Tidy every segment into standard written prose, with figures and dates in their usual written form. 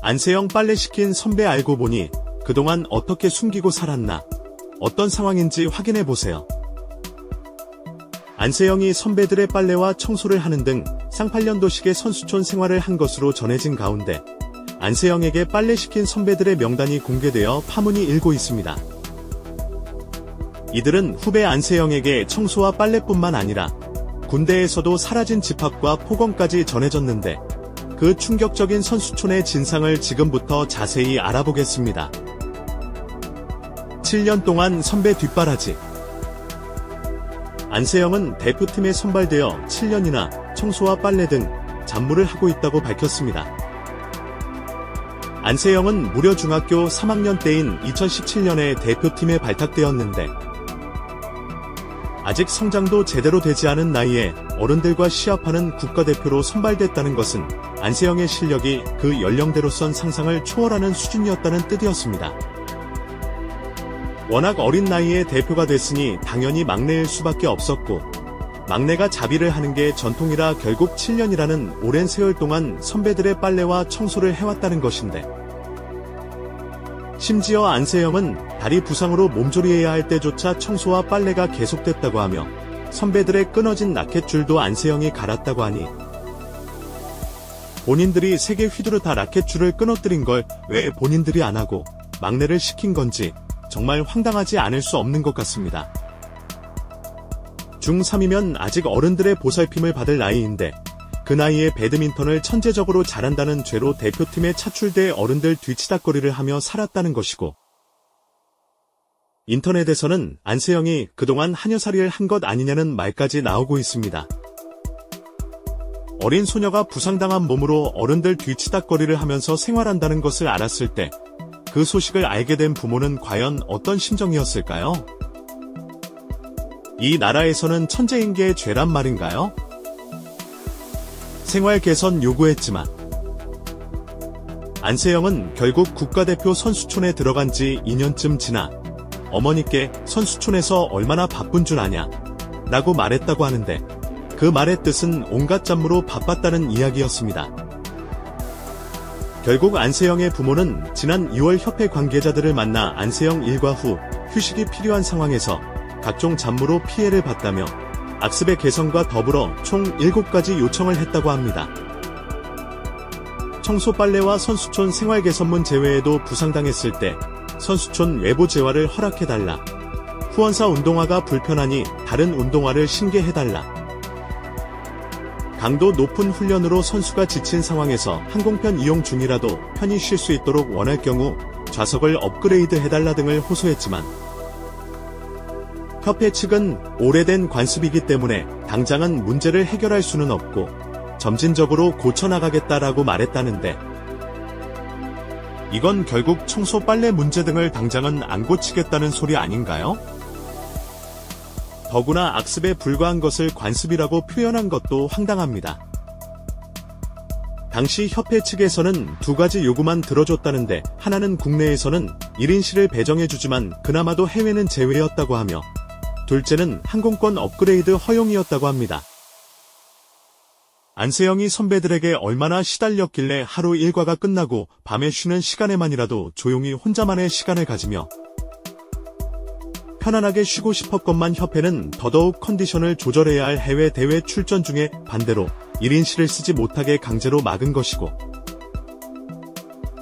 안세영 빨래시킨 선배 알고 보니 그동안 어떻게 숨기고 살았나, 어떤 상황인지 확인해보세요. 안세영이 선배들의 빨래와 청소를 하는 등 쌍팔년도식의 선수촌 생활을 한 것으로 전해진 가운데 안세영에게 빨래시킨 선배들의 명단이 공개되어 파문이 일고 있습니다. 이들은 후배 안세영에게 청소와 빨래뿐만 아니라 군대에서도 사라진 집합과 폭언까지 전해졌는데 그 충격적인 선수촌의 진상을 지금부터 자세히 알아보겠습니다. 7년 동안 선배 뒷바라지. 안세영은 대표팀에 선발되어 7년이나 청소와 빨래 등 잡무를 하고 있다고 밝혔습니다. 안세영은 무려 중학교 3학년 때인 2017년에 대표팀에 발탁되었는데 아직 성장도 제대로 되지 않은 나이에 어른들과 시합하는 국가대표로 선발됐다는 것은 안세영의 실력이 그 연령대로선 상상을 초월하는 수준이었다는 뜻이었습니다. 워낙 어린 나이에 대표가 됐으니 당연히 막내일 수밖에 없었고 막내가 자비를 하는 게 전통이라 결국 7년이라는 오랜 세월 동안 선배들의 빨래와 청소를 해왔다는 것인데 심지어 안세영은 다리 부상으로 몸조리해야 할 때조차 청소와 빨래가 계속됐다고 하며 선배들의 끊어진 라켓줄도 안세영이 갈았다고 하니 본인들이 3개 휘두르 다 라켓줄을 끊어뜨린 걸 왜 본인들이 안 하고 막내를 시킨 건지 정말 황당하지 않을 수 없는 것 같습니다. 중3이면 아직 어른들의 보살핌을 받을 나이인데 그 나이에 배드민턴을 천재적으로 잘한다는 죄로 대표팀에 차출돼 어른들 뒤치다꺼리를 하며 살았다는 것이고 인터넷에서는 안세영이 그동안 하녀살이를 한 것 아니냐는 말까지 나오고 있습니다. 어린 소녀가 부상당한 몸으로 어른들 뒤치다꺼리를 하면서 생활한다는 것을 알았을 때 그 소식을 알게 된 부모는 과연 어떤 심정이었을까요? 이 나라에서는 천재인 게 죄란 말인가요? 생활 개선 요구했지만 안세영은 결국 국가대표 선수촌에 들어간 지 2년쯤 지나 어머니께 선수촌에서 얼마나 바쁜 줄 아냐 라고 말했다고 하는데 그 말의 뜻은 온갖 잡무로 바빴다는 이야기였습니다. 결국 안세영의 부모는 지난 2월 협회 관계자들을 만나 안세영 일과 후 휴식이 필요한 상황에서 각종 잡무로 피해를 봤다며 악습의 개선과 더불어 총 7가지 요청을 했다고 합니다. 청소 빨래와 선수촌 생활 개선문 제외에도 부상당했을 때 선수촌 외부 재활을 허락해달라. 후원사 운동화가 불편하니 다른 운동화를 신게 해달라. 강도 높은 훈련으로 선수가 지친 상황에서 항공편 이용 중이라도 편히 쉴 수 있도록 원할 경우 좌석을 업그레이드 해달라 등을 호소했지만 협회 측은 오래된 관습이기 때문에 당장은 문제를 해결할 수는 없고 점진적으로 고쳐나가겠다라고 말했다는데 이건 결국 청소 빨래 문제 등을 당장은 안 고치겠다는 소리 아닌가요? 더구나 악습에 불과한 것을 관습이라고 표현한 것도 황당합니다. 당시 협회 측에서는 2가지 요구만 들어줬다는데 하나는 국내에서는 1인실을 배정해주지만 그나마도 해외는 제외였다고 하며 둘째는 항공권 업그레이드 허용이었다고 합니다. 안세영이 선배들에게 얼마나 시달렸길래 하루 일과가 끝나고 밤에 쉬는 시간에만이라도 조용히 혼자만의 시간을 가지며 편안하게 쉬고 싶었건만 협회는 더더욱 컨디션을 조절해야 할 해외 대회 출전 중에 반대로 1인실을 쓰지 못하게 강제로 막은 것이고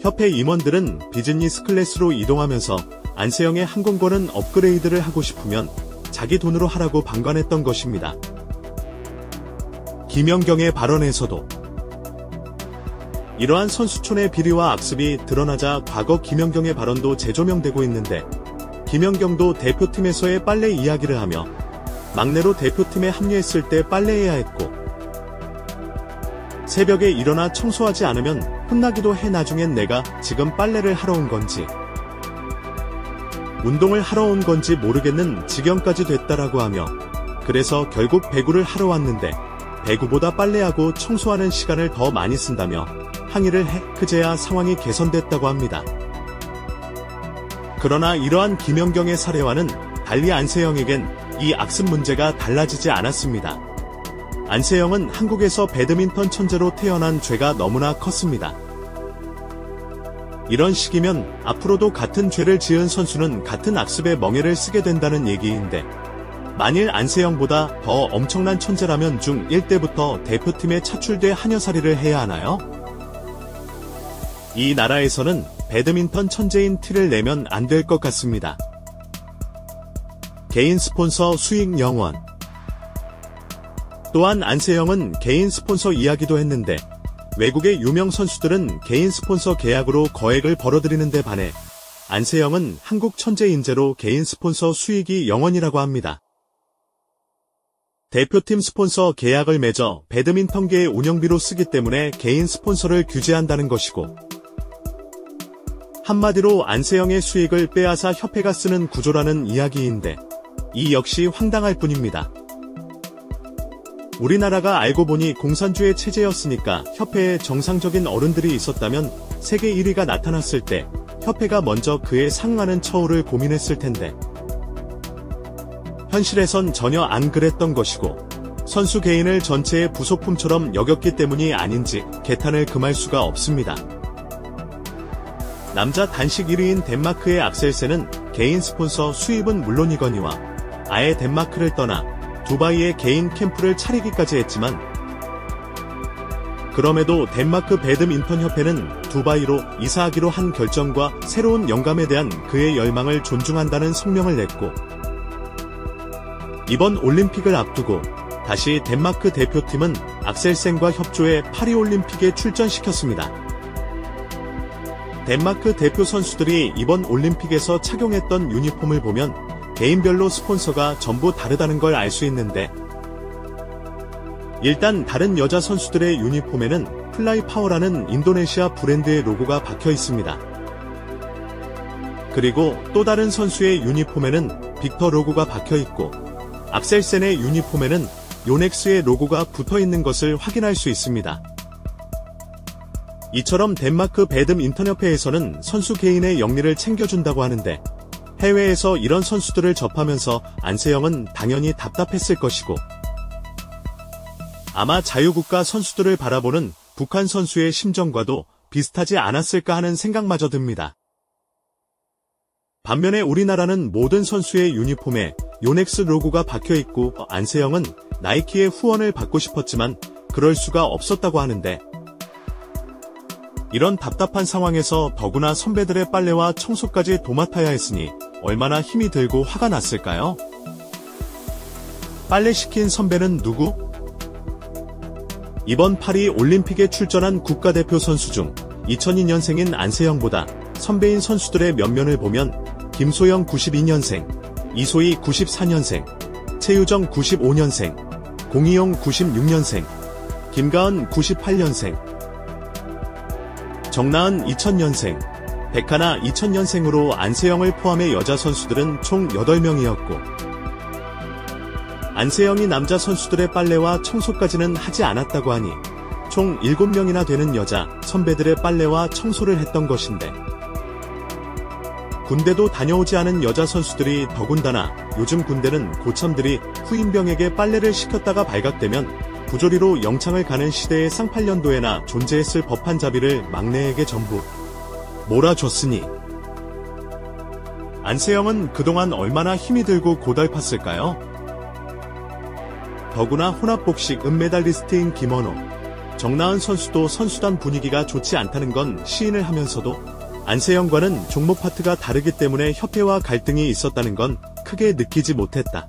협회 임원들은 비즈니스 클래스로 이동하면서 안세영의 항공권은 업그레이드를 하고 싶으면 자기 돈으로 하라고 방관했던 것입니다. 김연경의 발언에서도 이러한 선수촌의 비리와 악습이 드러나자 과거 김연경의 발언도 재조명되고 있는데 김연경도 대표팀에서의 빨래 이야기를 하며 막내로 대표팀에 합류했을 때 빨래해야 했고 새벽에 일어나 청소하지 않으면 혼나기도 해 나중엔 내가 지금 빨래를 하러 온 건지 운동을 하러 온 건지 모르겠는 지경까지 됐다라고 하며 그래서 결국 배구를 하러 왔는데 배구보다 빨래하고 청소하는 시간을 더 많이 쓴다며 항의를 해 그제야 상황이 개선됐다고 합니다. 그러나 이러한 김연경의 사례와는 달리 안세영에겐 이 악습 문제가 달라지지 않았습니다. 안세영은 한국에서 배드민턴 천재로 태어난 죄가 너무나 컸습니다. 이런 식이면 앞으로도 같은 죄를 지은 선수는 같은 악습의 멍에를 쓰게 된다는 얘기인데, 만일 안세영보다 더 엄청난 천재라면 중1 때부터 대표팀에 차출돼 하녀살이를 해야 하나요? 이 나라에서는 배드민턴 천재인 티를 내면 안 될 것 같습니다. 개인 스폰서 수익 영원. 또한 안세영은 개인 스폰서 이야기도 했는데, 외국의 유명 선수들은 개인 스폰서 계약으로 거액을 벌어들이는 데 반해 안세영은 한국 천재 인재로 개인 스폰서 수익이 영원이라고 합니다. 대표팀 스폰서 계약을 맺어 배드민턴계의 운영비로 쓰기 때문에 개인 스폰서를 규제한다는 것이고, 한마디로 안세영의 수익을 빼앗아 협회가 쓰는 구조라는 이야기인데, 이 역시 황당할 뿐입니다. 우리나라가 알고 보니 공산주의 체제였으니까 협회에 정상적인 어른들이 있었다면 세계 1위가 나타났을 때 협회가 먼저 그에 상응하는 처우를 고민했을 텐데, 현실에선 전혀 안 그랬던 것이고, 선수 개인을 전체의 부속품처럼 여겼기 때문이 아닌지 개탄을 금할 수가 없습니다. 남자 단식 1위인 덴마크의 악셀센은 개인 스폰서 수입은 물론이거니와 아예 덴마크를 떠나 두바이에 개인 캠프를 차리기까지 했지만, 그럼에도 덴마크 배드민턴협회는 두바이로 이사하기로 한 결정과 새로운 영감에 대한 그의 열망을 존중한다는 성명을 냈고, 이번 올림픽을 앞두고 다시 덴마크 대표팀은 악셀센과 협조해 파리올림픽에 출전시켰습니다. 덴마크 대표 선수들이 이번 올림픽에서 착용했던 유니폼을 보면 개인별로 스폰서가 전부 다르다는 걸 알 수 있는데, 일단 다른 여자 선수들의 유니폼에는 플라이 파워라는 인도네시아 브랜드의 로고가 박혀 있습니다. 그리고 또 다른 선수의 유니폼에는 빅터 로고가 박혀 있고, 악셀센의 유니폼에는 요넥스의 로고가 붙어 있는 것을 확인할 수 있습니다. 이처럼 덴마크 배드민턴협회에서는 선수 개인의 영리를 챙겨준다고 하는데, 해외에서 이런 선수들을 접하면서 안세영은 당연히 답답했을 것이고, 아마 자유국가 선수들을 바라보는 북한 선수의 심정과도 비슷하지 않았을까 하는 생각마저 듭니다. 반면에 우리나라는 모든 선수의 유니폼에 요넥스 로고가 박혀있고, 안세영은 나이키의 후원을 받고 싶었지만 그럴 수가 없었다고 하는데, 이런 답답한 상황에서 더구나 선배들의 빨래와 청소까지 도맡아야 했으니 얼마나 힘이 들고 화가 났을까요? 빨래 시킨 선배는 누구? 이번 파리 올림픽에 출전한 국가대표 선수 중 2002년생인 안세영보다 선배인 선수들의 면면을 보면 김소영 92년생, 이소희 94년생, 최유정 95년생, 공희용 96년생, 김가은 98년생, 정나은 2000년생, 백하나 2000년생으로 안세영을 포함해 여자 선수들은 총 8명이었고, 안세영이 남자 선수들의 빨래와 청소까지는 하지 않았다고 하니 총 7명이나 되는 여자 선배들의 빨래와 청소를 했던 것인데, 군대도 다녀오지 않은 여자 선수들이 더군다나 요즘 군대는 고참들이 후임병에게 빨래를 시켰다가 발각되면 부조리로 영창을 가는 시대의 쌍팔년도에나 존재했을 법한 자비를 막내에게 전부 몰아줬으니, 안세영은 그동안 얼마나 힘이 들고 고달팠을까요? 더구나 혼합복식 은메달리스트인 김원호, 정나은 선수도 선수단 분위기가 좋지 않다는 건 시인을 하면서도 안세영과는 종목 파트가 다르기 때문에 협회와 갈등이 있었다는 건 크게 느끼지 못했다.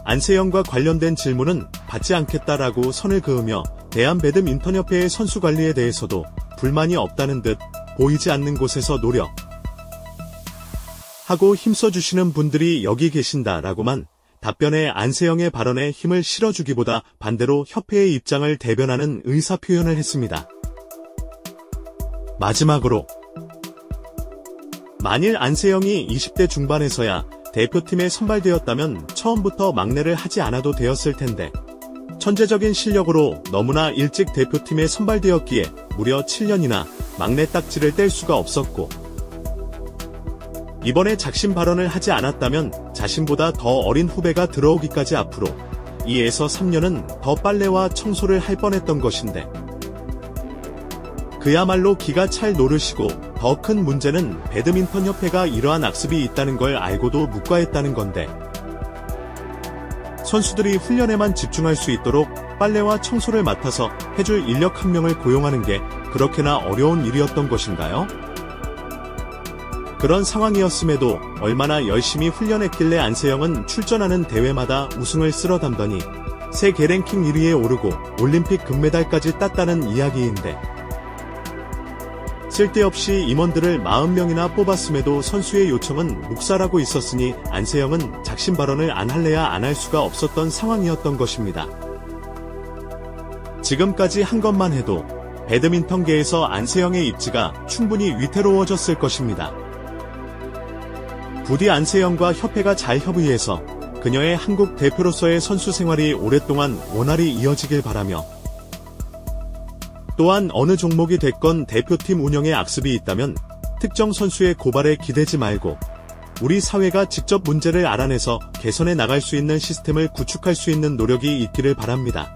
안세영과 관련된 질문은 받지 않겠다라고 선을 그으며 대한배드민턴협회의 선수 관리에 대해서도 불만이 없다는 듯 보이지 않는 곳에서 노력 하고 힘써주시는 분들이 여기 계신다라고만 답변에 안세영의 발언에 힘을 실어주기보다 반대로 협회의 입장을 대변하는 의사표현을 했습니다. 마지막으로, 만일 안세영이 20대 중반에서야 대표팀에 선발되었다면 처음부터 막내를 하지 않아도 되었을 텐데, 천재적인 실력으로 너무나 일찍 대표팀에 선발되었기에 무려 7년이나 막내 딱지를 뗄 수가 없었고, 이번에 작심 발언을 하지 않았다면 자신보다 더 어린 후배가 들어오기까지 앞으로 2에서 3년은 더 빨래와 청소를 할 뻔했던 것인데 그야말로 기가 찰 노릇이고 더 큰 문제는 배드민턴 협회가 이러한 악습이 있다는 걸 알고도 묵과했다는 건데 선수들이 훈련에만 집중할 수 있도록 빨래와 청소를 맡아서 해줄 인력 한 명을 고용하는 게 그렇게나 어려운 일이었던 것인가요? 그런 상황이었음에도 얼마나 열심히 훈련했길래 안세영은 출전하는 대회마다 우승을 쓸어 담더니 세계 랭킹 1위에 오르고 올림픽 금메달까지 땄다는 이야기인데 쓸데없이 임원들을 40명이나 뽑았음에도 선수의 요청은 묵살하고 있었으니 안세영은 작심 발언을 안 할래야 안 할 수가 없었던 상황이었던 것입니다. 지금까지 한 것만 해도 배드민턴계에서 안세영의 입지가 충분히 위태로워졌을 것입니다. 부디 안세영과 협회가 잘 협의해서 그녀의 한국 대표로서의 선수 생활이 오랫동안 원활히 이어지길 바라며 또한 어느 종목이 됐건 대표팀 운영에 악습이 있다면 특정 선수의 고발에 기대지 말고 우리 사회가 직접 문제를 알아내서 개선해 나갈 수 있는 시스템을 구축할 수 있는 노력이 있기를 바랍니다.